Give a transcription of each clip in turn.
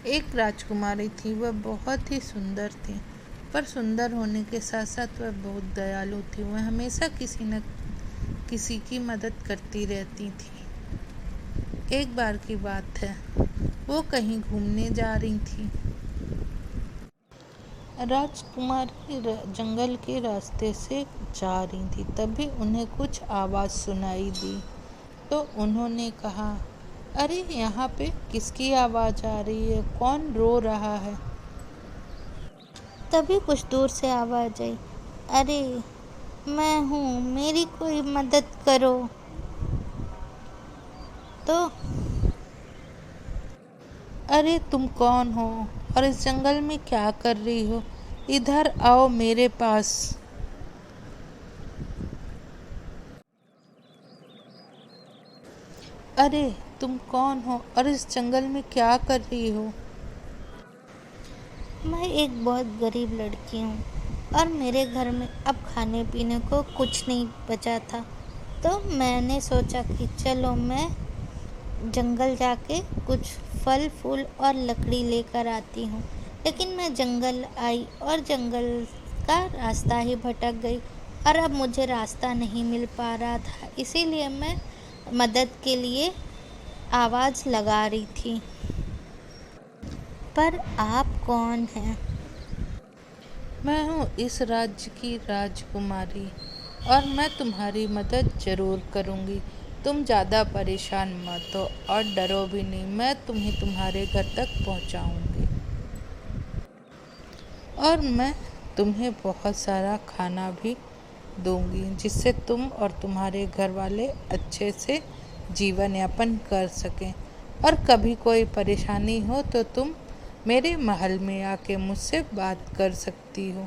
एक राजकुमारी थी। वह बहुत ही सुंदर थी, पर सुंदर होने के साथ साथ वह बहुत दयालु थी। वह हमेशा किसी न किसी की मदद करती रहती थी। एक बार की बात है, वो कहीं घूमने जा रही थी। राजकुमारी जंगल के रास्ते से जा रही थी, तभी उन्हें कुछ आवाज़ सुनाई दी। तो उन्होंने कहा, अरे यहाँ पे किसकी आवाज़ आ रही है? कौन रो रहा है? तभी कुछ दूर से आवाज़ आई, अरे मैं हूँ, मेरी कोई मदद करो। तो अरे तुम कौन हो और इस जंगल में क्या कर रही हो? इधर आओ मेरे पास। अरे तुम कौन हो और इस जंगल में क्या कर रही हो? मैं एक बहुत गरीब लड़की हूँ और मेरे घर में अब खाने पीने को कुछ नहीं बचा था। तो मैंने सोचा कि चलो मैं जंगल जाके कुछ फल फूल और लकड़ी लेकर आती हूँ। लेकिन मैं जंगल आई और जंगल का रास्ता ही भटक गई और अब मुझे रास्ता नहीं मिल पा रहा था, इसीलिए मैं मदद के लिए आवाज़ लगा रही थी। पर आप कौन हैं? मैं हूँ इस राज्य की राजकुमारी और मैं तुम्हारी मदद ज़रूर करूँगी। तुम ज़्यादा परेशान मत हो और डरो भी नहीं। मैं तुम्हें तुम्हारे घर तक पहुँचाऊँगी और मैं तुम्हें बहुत सारा खाना भी दूँगी, जिससे तुम और तुम्हारे घर वाले अच्छे से जीवन यापन कर सकें। और कभी कोई परेशानी हो तो तुम मेरे महल में आके मुझसे बात कर सकती हो।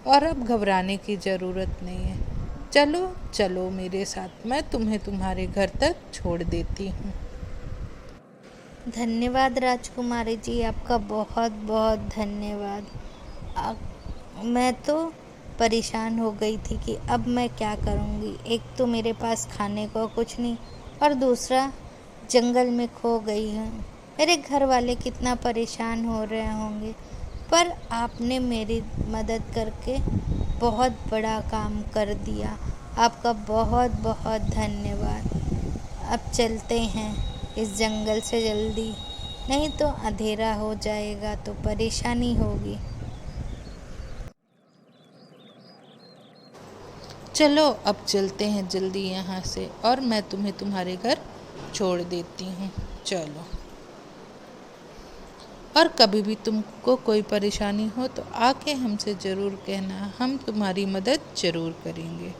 और अब घबराने की ज़रूरत नहीं है। चलो चलो मेरे साथ, मैं तुम्हें तुम्हारे घर तक छोड़ देती हूँ। धन्यवाद राजकुमारी जी, आपका बहुत बहुत धन्यवाद। मैं तो परेशान हो गई थी कि अब मैं क्या करूँगी। एक तो मेरे पास खाने को कुछ नहीं और दूसरा जंगल में खो गई हूँ। मेरे घर वाले कितना परेशान हो रहे होंगे, पर आपने मेरी मदद करके बहुत बड़ा काम कर दिया। आपका बहुत बहुत धन्यवाद। अब चलते हैं इस जंगल से जल्दी, नहीं तो अंधेरा हो जाएगा तो परेशानी होगी। चलो अब चलते हैं जल्दी यहाँ से और मैं तुम्हें तुम्हारे घर छोड़ देती हूँ। चलो। और कभी भी तुमको कोई परेशानी हो तो आके हमसे ज़रूर कहना, हम तुम्हारी मदद ज़रूर करेंगे।